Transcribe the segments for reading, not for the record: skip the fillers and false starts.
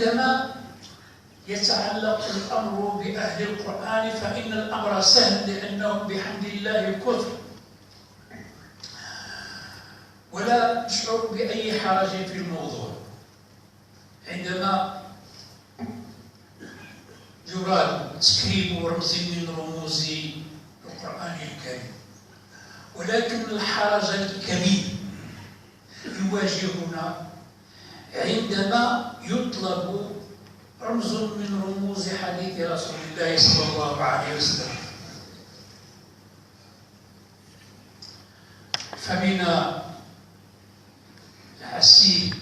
عندما يتعلق الأمر بأهل القرآن فإن الأمر سهل، لأنهم بحمد الله كثر ولا نشعر بأي حرج في الموضوع عندما يراد تكريم رمز من رموز القرآن الكريم. ولكن الحرج الكبير يواجهنا عندما يطلب رمز من رموز حديث رسول الله صلى الله عليه وسلم. فمن العسير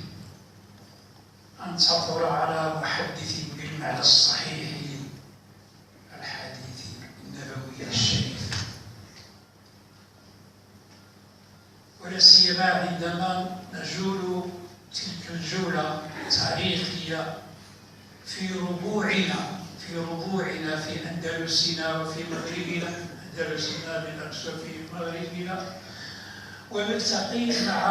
أن تطر على محدث بالمعنى الصحيح الحديث النبوي الشريف، ولا سيما عندما نجول تلك الجولة التاريخية في ربوعنا في أندلسنا وفي مغربنا، أندلسنا بالأمس وفي مغربنا، ونلتقي مع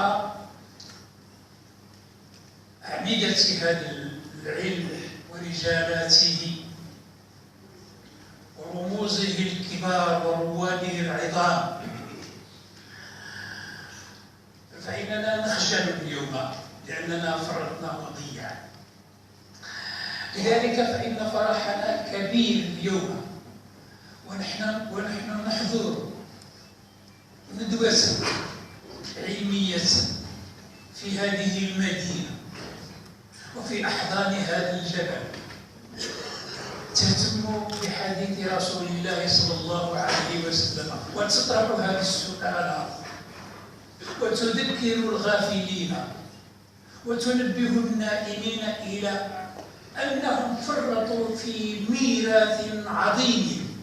أعمدة هذا العلم ورجالاته ورموزه الكبار ورواده العظام، فإننا نخجل اليوم لأننا فرطنا وضيعا. لذلك فإن فرحنا كبير اليوم ونحن نحضر ندوة علمية في هذه المدينة وفي أحضان هذا الجبل تهتم بحديث رسول الله صلى الله عليه وسلم، وتطرح هذه السؤال وتذكر الغافلين وتنبه النائمين إلى أنهم فرطوا في ميراث عظيم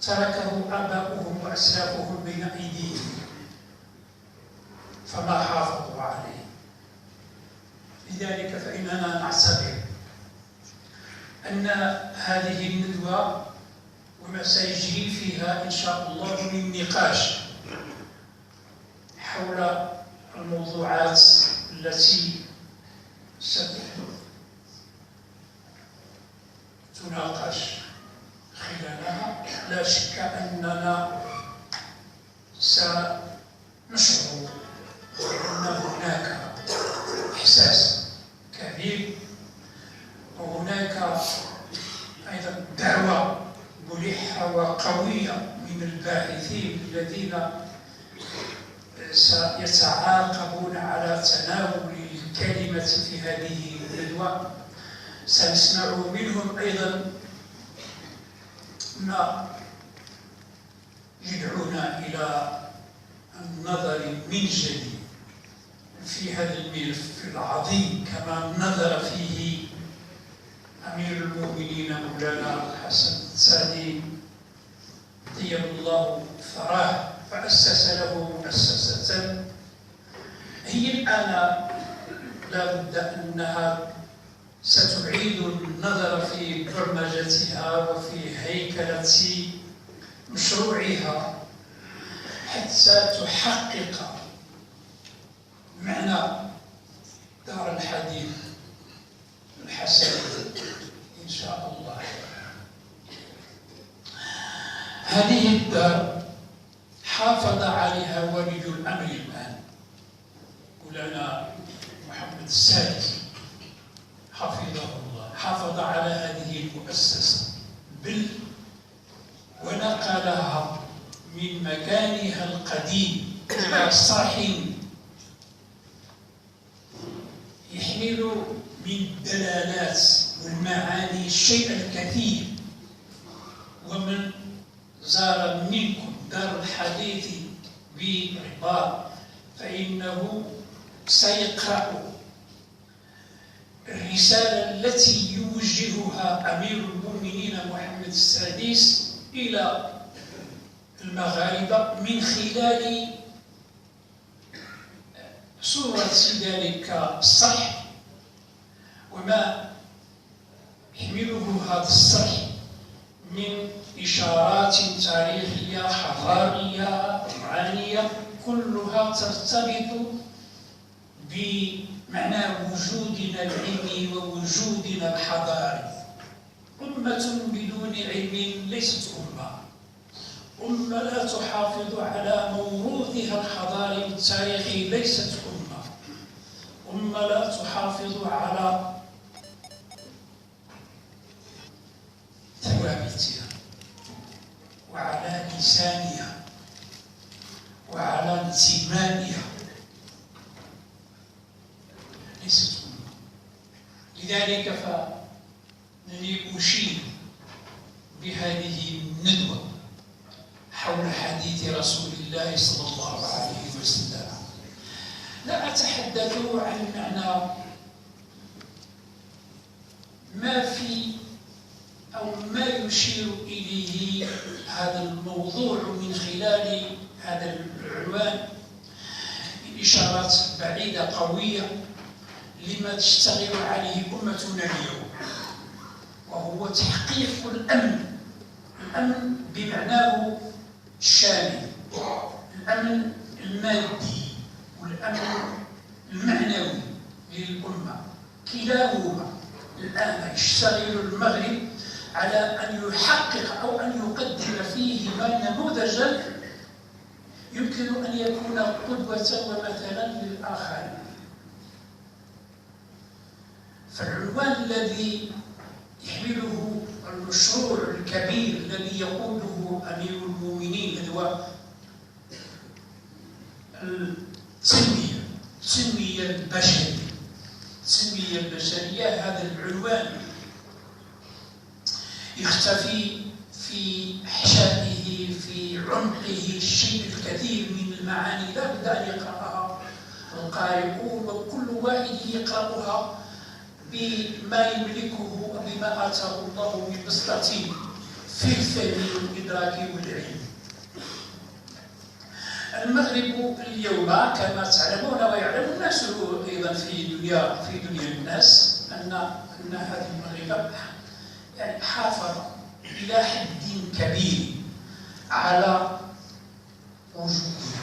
تركه آباؤهم وأسلافهم بين أيديهم فما حافظوا عليه. لذلك فإننا نعتبر أن هذه الندوة وما سيجري فيها إن شاء الله من نقاش حول الموضوعات التي ستناقش خلالها، لا شك أننا سنشعر بأن هناك إحساس كبير وهناك أيضا دعوة ملحة وقوية من الباحثين الذين سيتعاقبون على تناول الكلمة في هذه الندوة. سنسمع منهم أيضا ما يدعونا إلى النظر من جديد في هذا الملف العظيم كما نظر فيه أمير المؤمنين مولانا الحسن الثاني طيب الله ثراه، فأسس له مؤسسة هي الآن لا بد أنها ستعيد النظر في برمجتها وفي هيكلة مشروعها حتى تحقق معنى دار الحديث الحسن إن شاء الله. هذه الدار حافظ عليها ولي الأمر الآن مولانا محمد السادس حفظه الله، حافظ على هذه المؤسسة بل ونقلها من مكانها القديم إلى صرح يحمل من الدلالات والمعاني الشيء الكثير. ومن زار منكم دار الحديث برباط فإنه سيقرأ الرسالة التي يوجهها أمير المؤمنين محمد السادس إلى المغاربة من خلال صورة ذلك الصرح وما يحمله هذا الصرح من إشارات تاريخية حضارية معانية كلها ترتبط معنى وجودنا العلمي ووجودنا الحضاري. أمة بدون علم ليست أمة. أمة لا تحافظ على موروثها الحضاري والتاريخي ليست أمة. أمة لا تحافظ على ثوابتها وعلى لسانها وعلى انتمائها ليست أمة. لذلك فإنني أشير بهذه الندوة حول حديث رسول الله صلى الله عليه وسلم. لا أتحدث عن معنى ما في أو ما يشير إليه هذا الموضوع من خلال هذا العنوان إشارات بعيدة قوية لما تشتغل عليه أمتنا اليوم، وهو تحقيق الأمن بمعناه الشامل، الأمن المادي والأمن المعنوي للأمة. كلاهما الآن يشتغل المغرب على أن يحقق أو أن يقدم فيهما نموذجا يمكن أن يكون قدوة ومثلا للآخرين. فالعنوان الذي يحمله المشروع الكبير الذي يقوده أمير المؤمنين هو التنمية البشرية. التنمية البشرية هذا العنوان يختفي في أحشائه في عمقه الشيء الكثير من المعاني لا بد أن يقرأها القارئون، وكل واحد يقرأها بما يملكه وبما آتاه الله من بسطة في الفهم والإدراك والعلم. المغرب اليوم كما تعلمون ويعلم الناس أيضا في دنيا الناس أن هذا المغرب يعني حافظ إلى حد كبير على وجوده،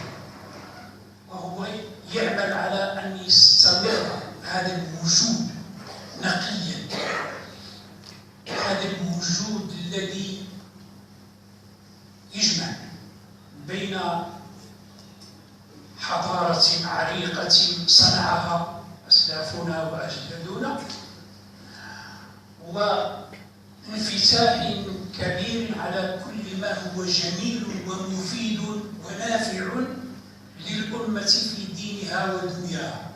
وهو يعمل على أن يستمر هذا الوجود نقيا، هذا الوجود الذي يجمع بين حضارة عريقة صنعها أسلافنا وأجدادنا وانفتاح كبير على كل ما هو جميل ومفيد ونافع للأمة في دينها ودنياها.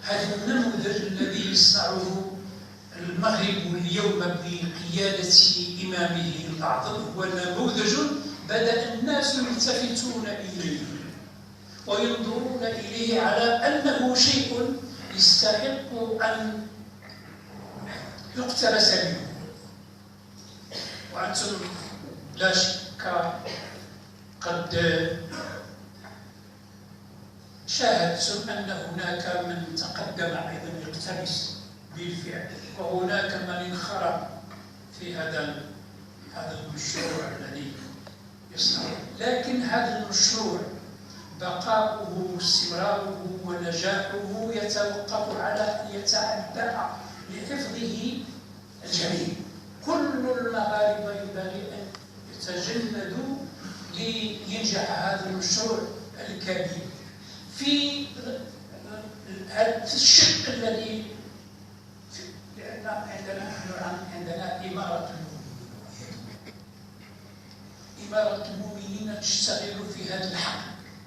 هذا النموذج الذي يصنعه المغرب اليوم بقيادة إمامه الأعظم هو نموذج بدأ الناس يلتفتون إليه وينظرون إليه على أنه شيء يستحق أن يقتبس منه. وأنتم لا شك قد شاهدتم أن هناك من تقدم أيضا يقتبس بالفعل، وهناك من انخرط في هذا المشروع الذي يصنعه. لكن هذا المشروع بقاؤه واستمراره ونجاحه يتوقف على أن يتعبأ لحفظه الجميع. كل المغاربة ينبغي أن يتجندوا لينجح هذا المشروع الكبير في الشق الذي لأن عندنا إمارة المؤمنين تشتغل في هذا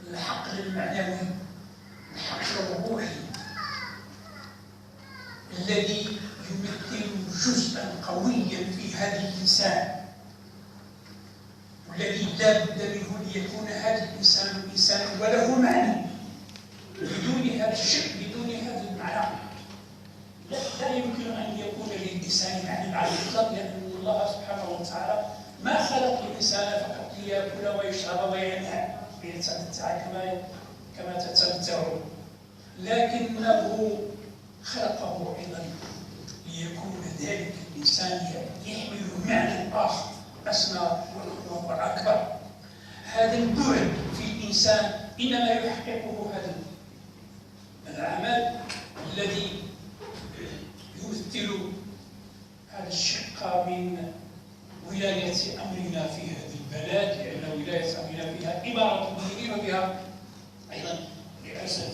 الحقل المعنوي، الحقل الروحي الذي يمثل جزءا قويا في هذا الإنسان، والذي لا بد منه ليكون هذا الإنسان إنسانا وله معنى. بدون هذا الشق، بدون هذا المعنى لا يمكن أن يكون للإنسان معنى على الإطلاق، لأن الله سبحانه وتعالى ما خلق الإنسان فقط ليأكل ويشرب وينام ويتمتع كما تتمتعون، لكنه خلقه أيضا ليكون ذلك الإنسان يحمل معنى آخر أسمى وأكبر. هذا البعد في الإنسان إنما يحققه هذا العمل الذي يمثل هذا الشق من ولاية أمرنا في هذه البلد، لأن ولاية أمرنا فيها إمارة المسلمين وفيها أيضا رئاسة.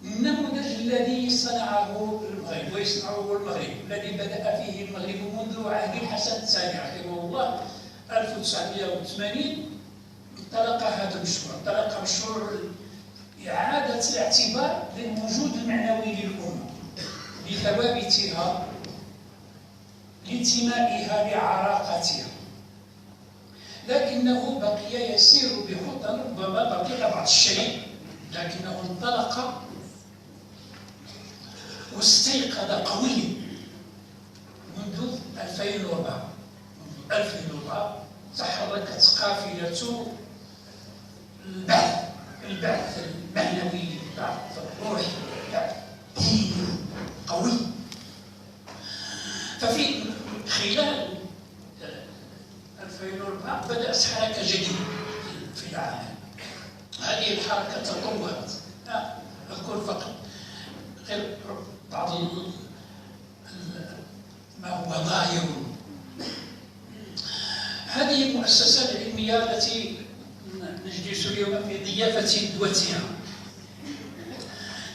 النموذج الذي صنعه المغرب ويصنعه المغرب، الذي بدأ فيه المغرب منذ عهد الحسن الثاني رحمه الله 1980، انطلق هذا المشروع، انطلق مشروع إعادة الاعتبار للوجود المعنوي للأمة، لثوابتها، لانتمائها، لعراقتها، لكنه بقي يسير بخطى، ربما بقي بعض الشيء، لكنه انطلق واستيقظ قويا منذ 2004. منذ 2004 تحركت قافلة البعث المعنوي، البعث الروحي، البعث الديني قوي. ففي خلال 2004 بدأت حركة جديدة في العالم. هذه الحركة تطورت، أذكر فقط غير بعض ما هو ظاهر. هذه المؤسسة العلمية التي نجلس اليوم في ضيافة ندوتها،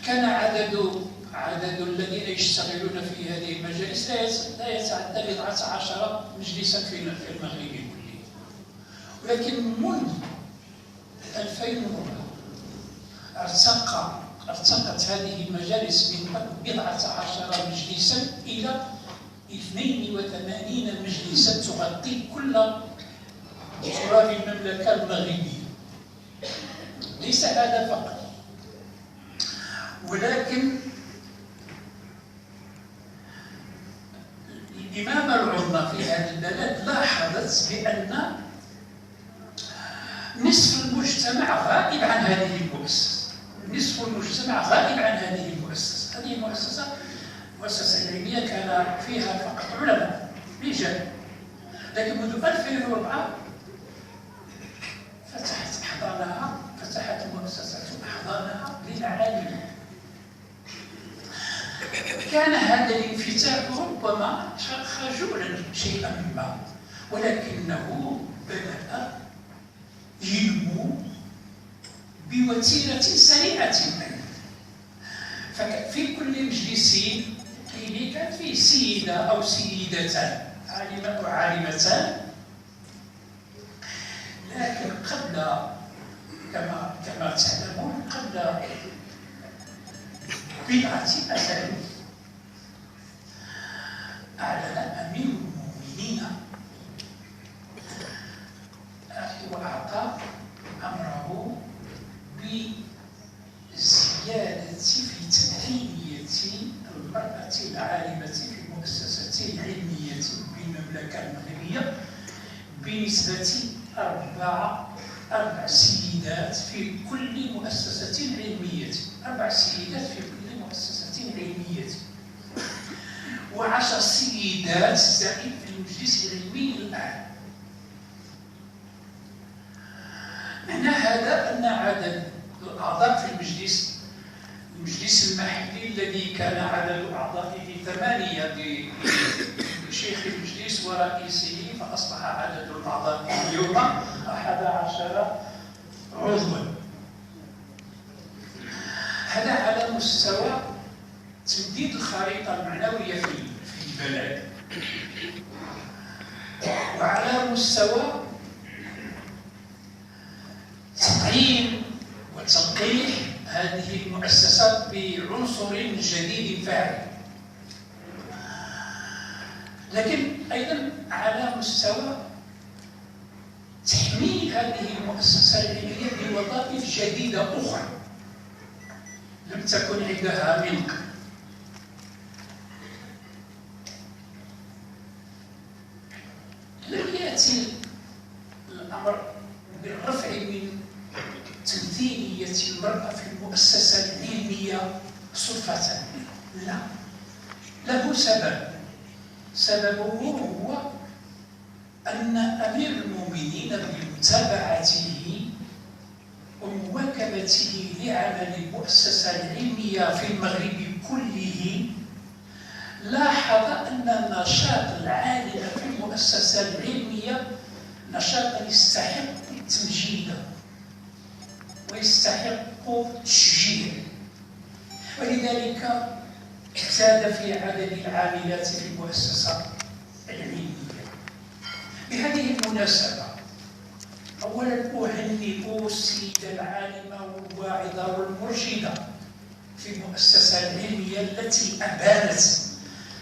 كان عدد الذين يشتغلون في هذه المجالس لا يتعدى 12 مجلسا في المغرب كله، ولكن منذ 2004 ارتقت هذه المجالس من 14 مجلسا إلى 82 مجلسا تغطي كل تراب المملكة المغربية. ليس هذا فقط، ولكن الإمامة العظمى في هذا البلد لاحظت بأن نصف المجتمع غائب عن هذه المؤسسة، نصف المجتمع غائب عن هذه المؤسسة. هذه مؤسسة علمية كان فيها فقط علماء رجال، لكن منذ 2004 فتحت المؤسسة أحضانها للعالم. كان هذا الانفتاح ربما خجولا شيئا ما، ولكنه بدأ ينمو بوتيرة سريعة. ففي كل مجلس علمي كانت فيه سيدة أو سيدتان، عالمة وعالمتان، لكن قبل كما تعلمون قبل بضعة أشهر أعلن أمير المؤمنين وأعطى أمره بالزيادة في تمكينية المرأة العالمة في المؤسسة العلمية بالمملكة المغربية بنسبة 4 سيدات في كل مؤسسة علمية، 4 سيدات في كل مؤسسة علمية، و10 سيدات زائد في المجلس العلمي الأعلى. معنى هذا أن عدد الأعضاء في المجلس المحلي الذي كان عدد أعضائه 8 بشيخ المجلس ورئيسه، فأصبح عدد الأعضاء اليوم 11 عضوا. هذا على مستوى تمديد الخريطة المعنوية في البلد، وعلى مستوى تقييم وتلقيح هذه المؤسسات بعنصر جديد فاعل، لكن أيضا على مستوى تحميل هذه المؤسسة العلمية بوظائف جديدة أخرى لم تكن عندها من قبل. لم يأتي الأمر بالرفع من تمثيلية المرأة في المؤسسة العلمية صدفة، لا، له سببه هو أن أمير المؤمنين بمتابعته ومواكبة معاينته لعمل المؤسسة العلمية في المغرب كله لاحظ أن النشاط العالم في المؤسسة العلمية نشاطا يستحق التمجيد ويستحق التشجيع، ولذلك زاد في عدد العاملات في المؤسسة العلمية. بهذه المناسبة أولا أهنئ السيدة العالمة والواعظة والمرشدة في المؤسسة العلمية التي أبانت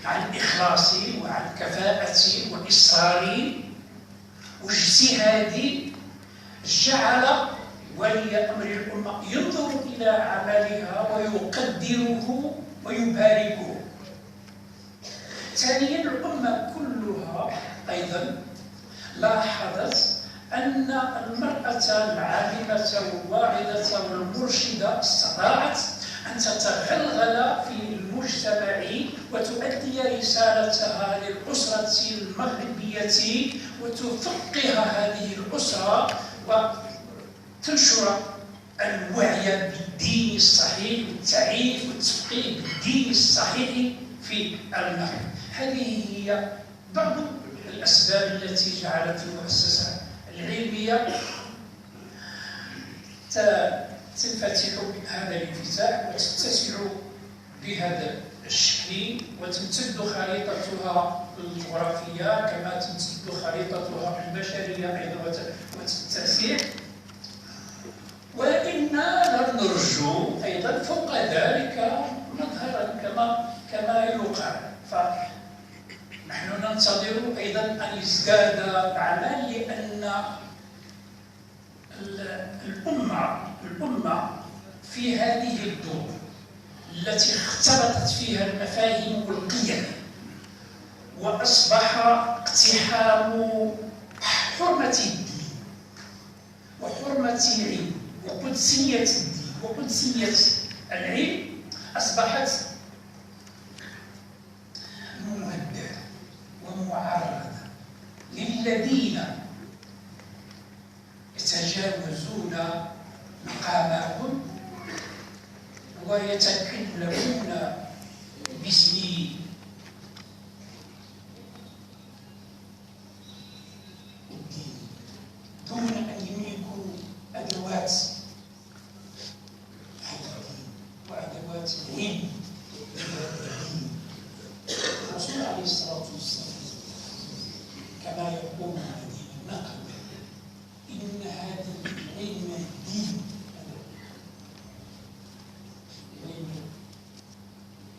عن إخلاص وعن كفاءة وإصرار واجتهاد جعل ولي أمر الأمة ينظر إلى عملها ويقدره ويباركه. ثانيا الأمة كلها أيضا لاحظت أن المرأة العالمة والواعظة والمرشدة استطاعت أن تتغلغل في المجتمع وتؤدي رسالتها للأسرة المغربية وتفقه هذه الأسرة وتنشر الوعي بالدين الصحيح والتعريف والتفقيه بالدين الصحيح في المغرب. هذه هي بعض الأسباب التي جعلت المؤسسة العلمية تنفتح بهذا الانفتاح وتتسع بهذا الشكل وتمتد خريطتها الجغرافية كما تمتد خريطتها البشرية أيضا وتتسع. وإنا نرجو أيضا فوق ذلك مظهرا كما يقال، فنحن ننتظر أيضا أن يزداد العمل، لأن الأمة في هذه الدور التي اختلطت فيها المفاهيم والقيم وأصبح اقتحام حرمة الدين وحرمة العلم وقدسية الدين وقدسية العلم أصبحت مهددة ومعرضة للذين يتجاوزون مقامهم ويتكلمون باسم الدين دون أن يملكوا أدوات الدين وأدوات العلم. الرسول عليه الصلاة والسلام كما يقول الذين نقل إن هذا العلم دين،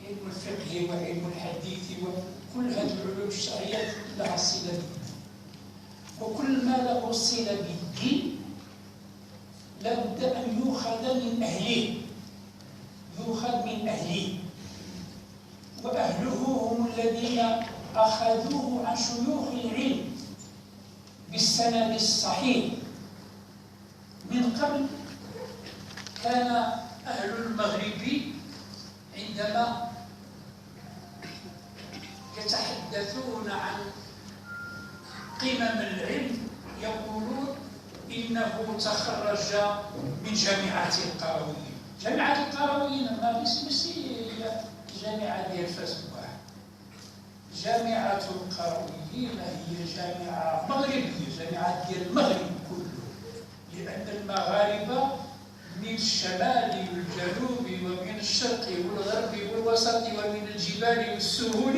علم الفقه وعلم الحديث وكل هذه العلوم الشرعية لها صلة بالدين، وكل ما له صلة بالدين لابد أن يؤخذ من أهله، وأهله هم الذين أخذوه عن شيوخ العلم بالسند الصحيح. من قبل كان أهل المغرب عندما يتحدثون عن قمم العلم يقولون إنه تخرج من جامعة القرويين. جامعة القرويين ما هي جامعة ديال فاس واحد. جامعة القرويين هي جامعة مغربية، جامعة ديال المغرب كله، لأن المغاربة من الشمال والجنوب ومن الشرق والغرب والوسط ومن الجبال والسهول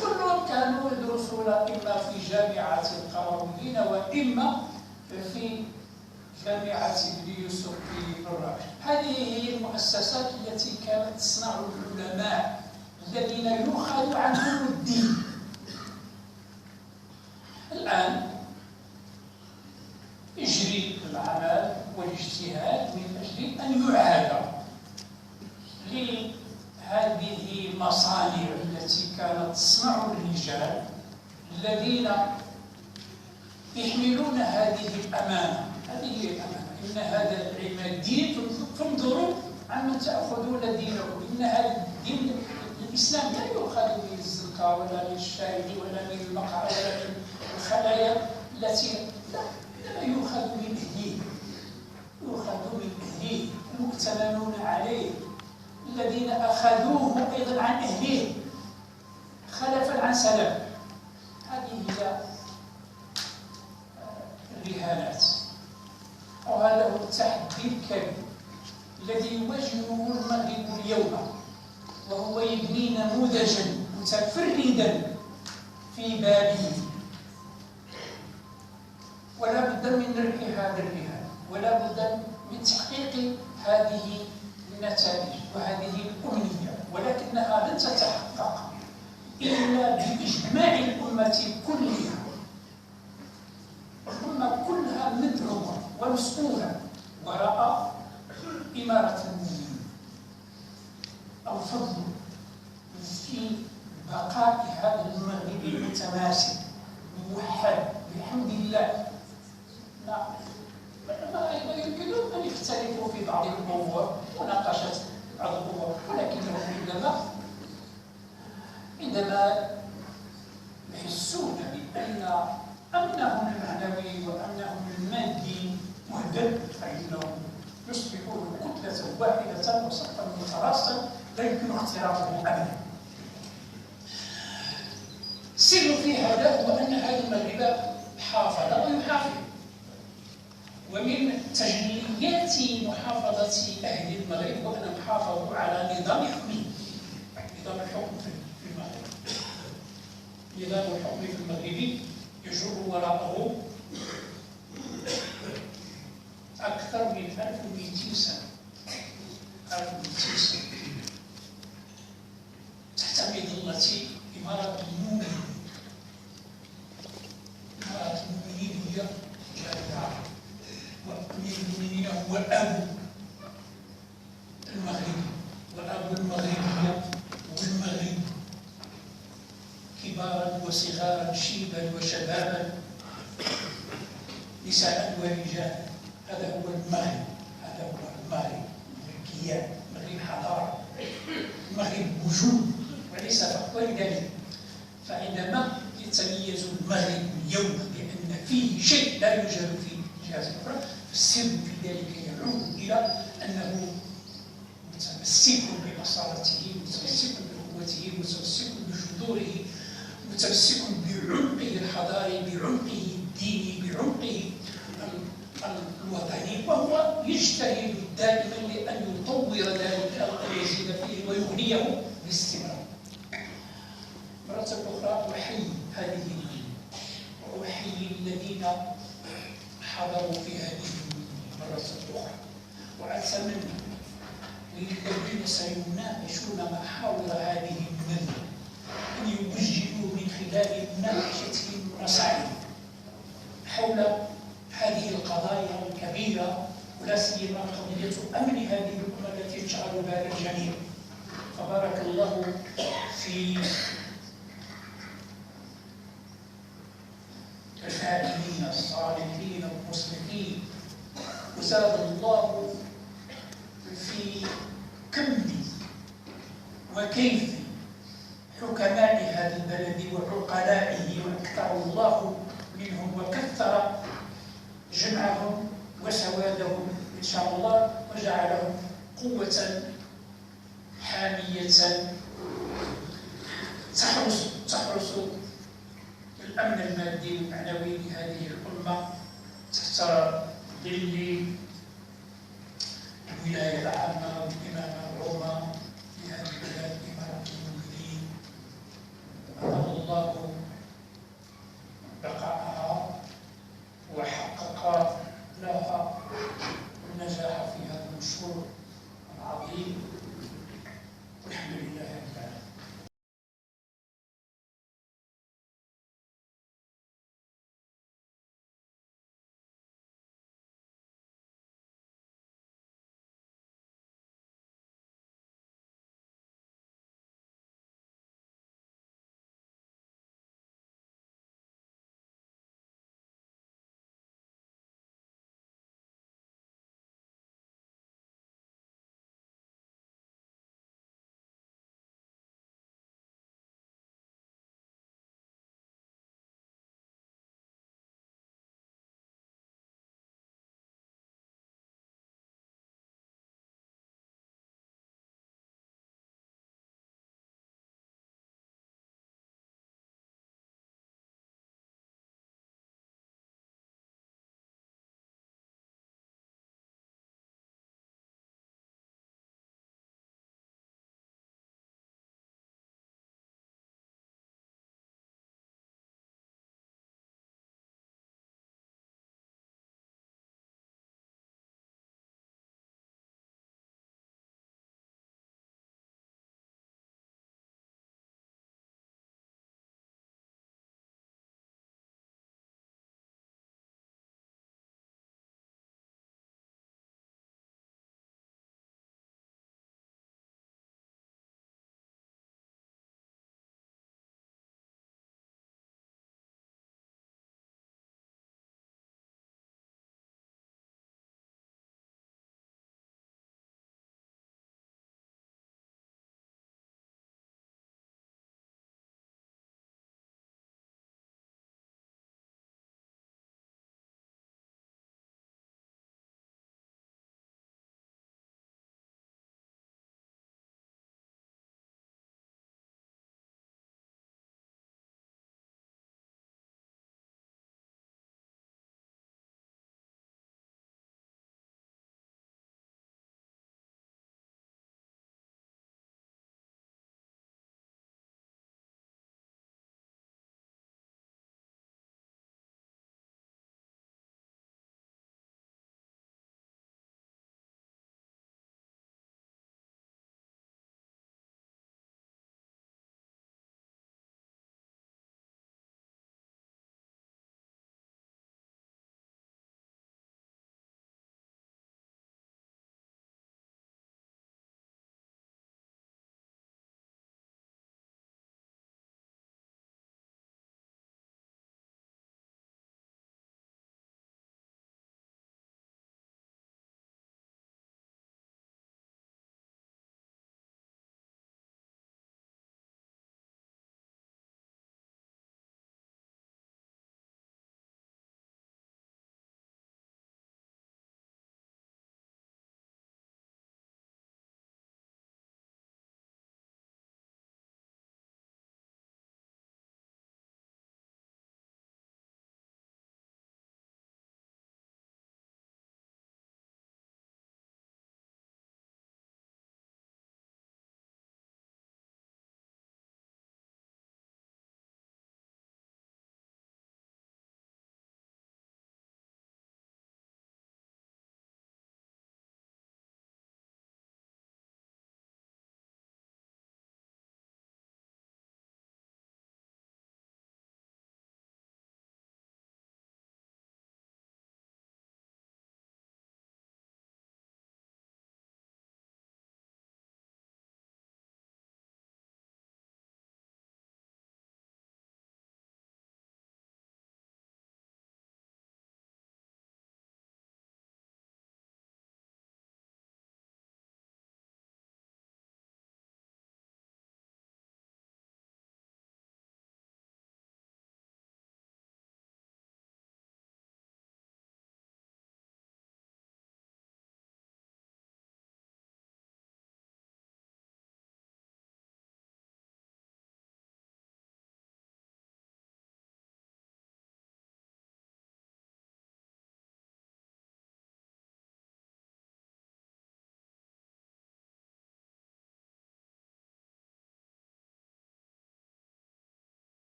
كلهم كانوا يدرسون إما في جامعة القرويين وإما في جامعة ابن يوسف في الرابع. هذه هي المؤسسات التي كانت تصنع العلماء الذين يؤخذ عنهم الدين. الآن يجري العمل والاجتهاد من أجل أن يعاد لهذه المصانع التي كانت تصنع الرجال الذين يحملون هذه الأمانة. هذه هي الأمانة، إن هذا العلم دين فانظروا عمن تأخذون دينكم. إن هذا الدين الإسلام لا يؤخذ من الزكاة ولا من الشاهد ولا من المقهى ولا من الخلايا التي لا يؤخذ من الدين، يؤخذ من أهله المؤتمنون عليه الذين أخذوه أيضا عن أهله خلفا عن سلف. هذه هي الرهانات، وهذا هو التحدي الكبير الذي يواجهه المغرب اليوم، وهو يبني نموذجا متفردا في بابه. ولا بد من ربح هذا الرهان، ولا بد من تحقيق هذه النتائج وهذه الأمنية، ولكنها لن تتحقق إلا بإجماع الأمة كلها. الأمة كلها مدعومة ومسؤولة وراء إمارة المؤمنين. الفضل في بقاء هذا المغرب المتماسك موحد بحمد الله. ما يمكن أن يختلفوا في بعض الأمور مناقشة بعض الأمور، ولكنهم عندما يحسون بأن أمنهم المعنوي وأمنهم المادي مهدد، فإنهم يصبحون كتلة واحدة وصفا متراصا لا يمكن اختراقه أبدا. السر في هذا هو أن هذا المغرب حافظ ويحافظ، ومن تجليات محافظة أهل المغرب هو أنهم حافظوا على نظام حكمي، نظام الحكم في المغرب. نظام الحكم في المغرب يجر وراءه أكثر من 1200 سنة. 1200 سنة تحت مظلة إمارة المؤمنين. إمارة المؤمنين هي جامعة، وأمير المؤمنين هو أبو المغرب، وأبو المغربية والمغرب كبارا وصغارا، شيبا وشبابا، نساء ورجال. هذا هو المغرب، هذا هو المغرب الكيان، المغرب حضارة، المغرب وجود وليس فقط. ولذلك فعندما يتميز المغرب اليوم بأن فيه شيء لا يوجد في جهات أخرى، فالسر في ذلك يعود إلى أنه متمسك بأصالته، متمسك بقوته، متمسك بجذوره، متمسك بعمقه الحضاري، بعمقه الديني، بعمقه الوطني، وهو يجتهد دائما لأن يطور ذلك ويزيد فيه ويغنيه باستمرار. مرة أخرى أحيي هذه وأحيي الذين حضروا في هذه مرة أخرى، وأتمنى للذين سيناقشون محاور هذه المدة أن يوجهوا من خلال مناقشتهم رسائل حول هذه القضايا الكبيرة، ولا سيما قضية أمن هذه الأمة التي تشغل بال الجميع. فبارك الله في الفاعلين الصالحين المصلحين، وزاد الله في كم وكيف حكماء هذا البلد وعقلائه، واكثر الله منهم وكثر جمعهم وسوادهم إن شاء الله، وجعلهم قوة حامية تحرس الأمن المادي والمعنوي لهذه الأمة تحت ظل الولاية العامة والإمامة العظمى لهذه البلاد، إمارة المؤمنين. أمر الله بقاءها وحقق لها النجاح في هذا المشروع العظيم